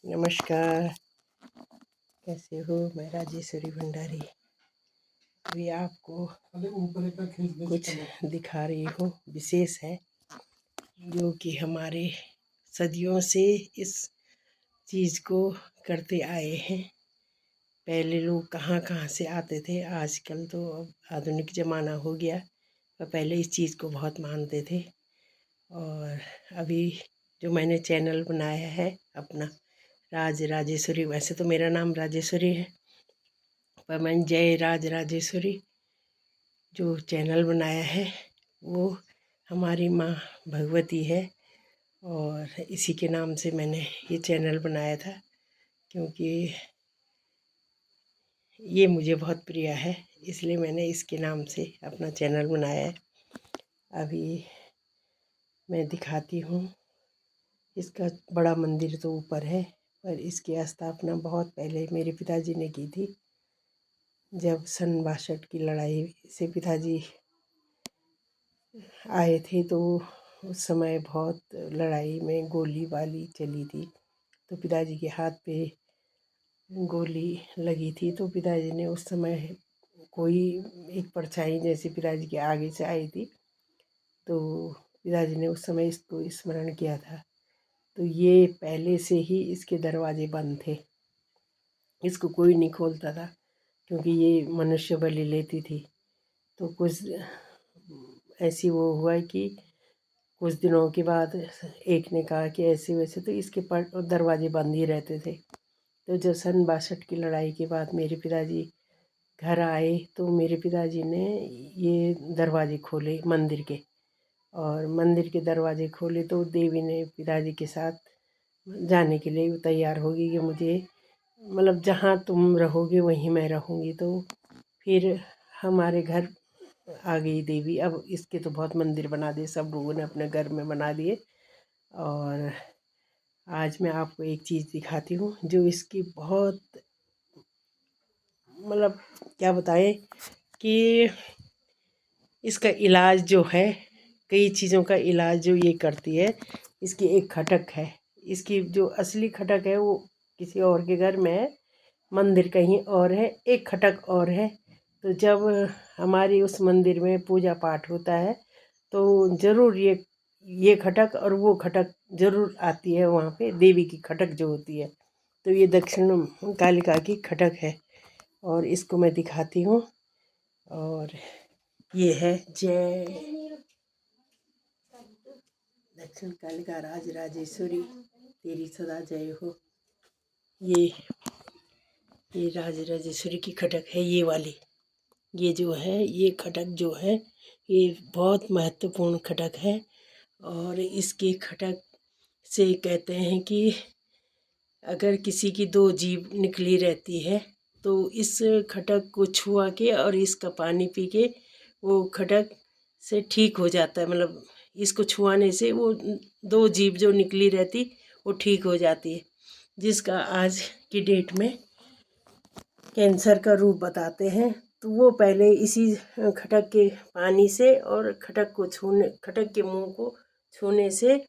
नमस्कार, कैसे हो? मैं राजेश्वरी भंडारी अभी आपको कुछ दिखा रही हूँ। विशेष है जो कि हमारे सदियों से इस चीज़ को करते आए हैं। पहले लोग कहाँ कहाँ से आते थे, आजकल तो अब आधुनिक ज़माना हो गया, पर पहले इस चीज़ को बहुत मानते थे। और अभी जो मैंने चैनल बनाया है अपना राजेश्वरी, वैसे तो मेरा नाम राजेश्वरी है, पर मैंने जय राजेश्वरी जो चैनल बनाया है वो हमारी माँ भगवती है, और इसी के नाम से मैंने ये चैनल बनाया था, क्योंकि ये मुझे बहुत प्रिय है, इसलिए मैंने इसके नाम से अपना चैनल बनाया है। अभी मैं दिखाती हूँ। इसका बड़ा मंदिर तो ऊपर है, पर इसकी स्थापना बहुत पहले मेरे पिताजी ने की थी। जब सन 62 की लड़ाई से पिताजी आए थे तो उस समय बहुत लड़ाई में गोली वाली चली थी, तो पिताजी के हाथ पे गोली लगी थी। तो पिताजी ने उस समय कोई एक परछाई जैसी पिताजी के आगे से आई थी, तो पिताजी ने उस समय इसको स्मरण किया था। तो ये पहले से ही इसके दरवाजे बंद थे, इसको कोई नहीं खोलता था, क्योंकि ये मनुष्य बलि लेती थी। तो कुछ ऐसी वो हुआ कि कुछ दिनों के बाद एक ने कहा कि ऐसे वैसे, तो इसके दरवाजे बंद ही रहते थे। तो जब सन 62 की लड़ाई के बाद मेरे पिताजी घर आए, तो मेरे पिताजी ने ये दरवाजे खोले मंदिर के, और मंदिर के दरवाजे खोले तो देवी ने पिताजी के साथ जाने के लिए तैयार होगी कि मुझे मतलब जहाँ तुम रहोगे वहीं मैं रहूँगी। तो फिर हमारे घर आ गई देवी। अब इसके तो बहुत मंदिर बना दिए सब लोगों ने, अपने घर में बना दिए। और आज मैं आपको एक चीज़ दिखाती हूँ जो इसकी बहुत मतलब क्या बताएं कि इसका इलाज जो है, कई चीज़ों का इलाज जो ये करती है। इसकी एक खटक है, इसकी जो असली खटक है वो किसी और के घर में है, मंदिर कहीं और है, एक खटक और है। तो जब हमारी उस मंदिर में पूजा पाठ होता है तो ज़रूर ये खटक और वो खटक ज़रूर आती है वहाँ पे, देवी की खटक जो होती है। तो ये दक्षिण कालिका की खटक है, और इसको मैं दिखाती हूँ। और ये है जय दक्षिण कालिका राजेश्वरी, तेरी सदा जय हो। ये राजेश्वरी की खटक है, ये वाली। ये जो है, ये खटक जो है ये बहुत महत्वपूर्ण खटक है। और इसकी खटक से कहते हैं कि अगर किसी की 2 जीभ निकली रहती है तो इस खटक को छुआ के और इसका पानी पी के वो खटक से ठीक हो जाता है। मतलब इसको छुआने से वो 2 जीभ जो निकली रहती वो ठीक हो जाती है, जिसका आज की डेट में कैंसर का रूप बताते हैं। तो वो पहले इसी खटक के पानी से और खटक के मुंह को छूने से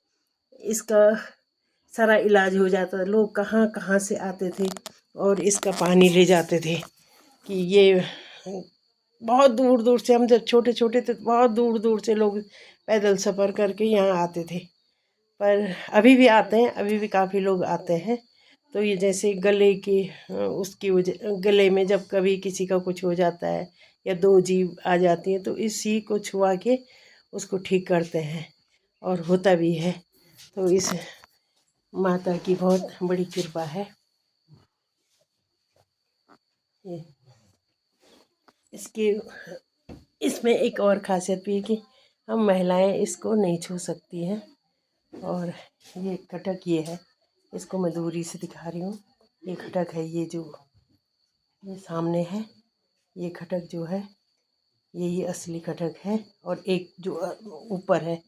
इसका सारा इलाज हो जाता था। लोग कहाँ कहाँ से आते थे और इसका पानी ले जाते थे, कि ये बहुत दूर दूर से, हम जब छोटे छोटे थे बहुत दूर दूर से लोग पैदल सफ़र करके यहाँ आते थे। पर अभी भी आते हैं, अभी भी काफ़ी लोग आते हैं। तो ये जैसे गले की उसकी वजह, गले में जब कभी किसी का कुछ हो जाता है या 2 जीभ आ जाती हैं तो इसी को छुआ के उसको ठीक करते हैं, और होता भी है। तो इस माता की बहुत बड़ी कृपा है। ये इसके इसमें एक और ख़ासियत भी है कि हम महिलाएं इसको नहीं छू सकती हैं। और ये खटक ये है, इसको मैं दूरी से दिखा रही हूँ। ये खटक है, ये जो ये सामने है, ये खटक जो है यही असली खटक है। और एक जो ऊपर है,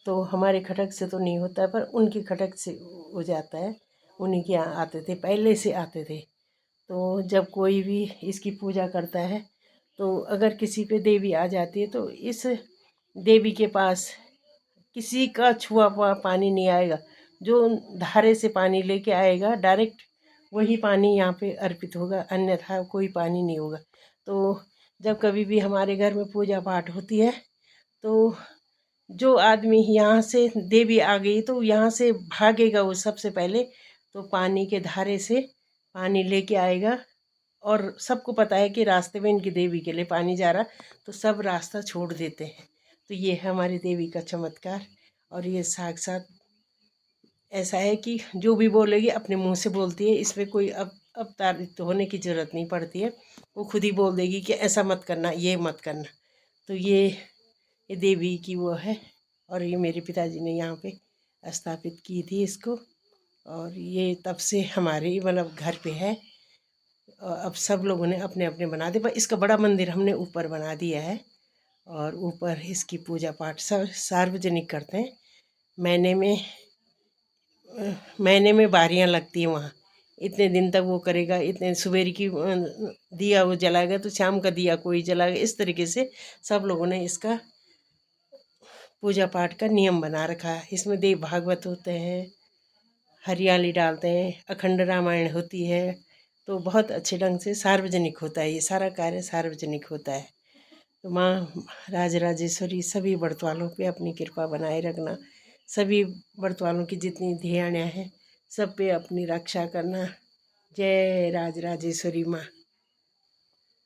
तो हमारे खटक से तो नहीं होता है, पर उनकी खटक से हो जाता है। उन्हीं के यहाँ आते थे, पहले से आते थे। तो जब कोई भी इसकी पूजा करता है तो अगर किसी पे देवी आ जाती है तो इस देवी के पास किसी का छुआ हुआ पानी नहीं आएगा। जो धारे से पानी लेके आएगा डायरेक्ट वही पानी यहाँ पे अर्पित होगा, अन्यथा कोई पानी नहीं होगा। तो जब कभी भी हमारे घर में पूजा पाठ होती है तो जो आदमी यहाँ से देवी आ गई तो यहाँ से भागेगा वो सबसे पहले, तो पानी के धारे से पानी लेके आएगा। और सबको पता है कि रास्ते में इनकी देवी के लिए पानी जा रहा, तो सब रास्ता छोड़ देते हैं। तो ये है हमारी देवी का चमत्कार। और ये साक्षात ऐसा है कि जो भी बोलेगी अपने मुंह से बोलती है, इसमें कोई अवतारित होने की ज़रूरत नहीं पड़ती है। वो खुद ही बोल देगी कि ऐसा मत करना, ये मत करना। तो ये देवी की वो है। और ये मेरे पिताजी ने यहाँ पे स्थापित की थी इसको, और ये तब से हमारे मतलब घर पे है। अब सब लोगों ने अपने अपने बना दिए, पर इसका बड़ा मंदिर हमने ऊपर बना दिया है। और ऊपर इसकी पूजा पाठ सब सार्वजनिक करते हैं। महीने में महीने में बारियाँ लगती हैं वहाँ, इतने दिन तक वो करेगा, इतने सुबह की दिया वो जलाएगा तो शाम का दिया कोई जलाएगा। इस तरीके से सब लोगों ने इसका पूजा पाठ का नियम बना रखा है। इसमें देव भागवत होते हैं, हरियाली डालते हैं, अखंड रामायण होती है। तो बहुत अच्छे ढंग से सार्वजनिक होता है, ये सारा कार्य सार्वजनिक होता है। तो माँ राजराजेश्वरी सभी व्रत वालों पे अपनी कृपा बनाए रखना, सभी व्रत वालों की जितनी ध्यानियाँ हैं सब पे अपनी रक्षा करना। जय राजराजेश्वरी माँ।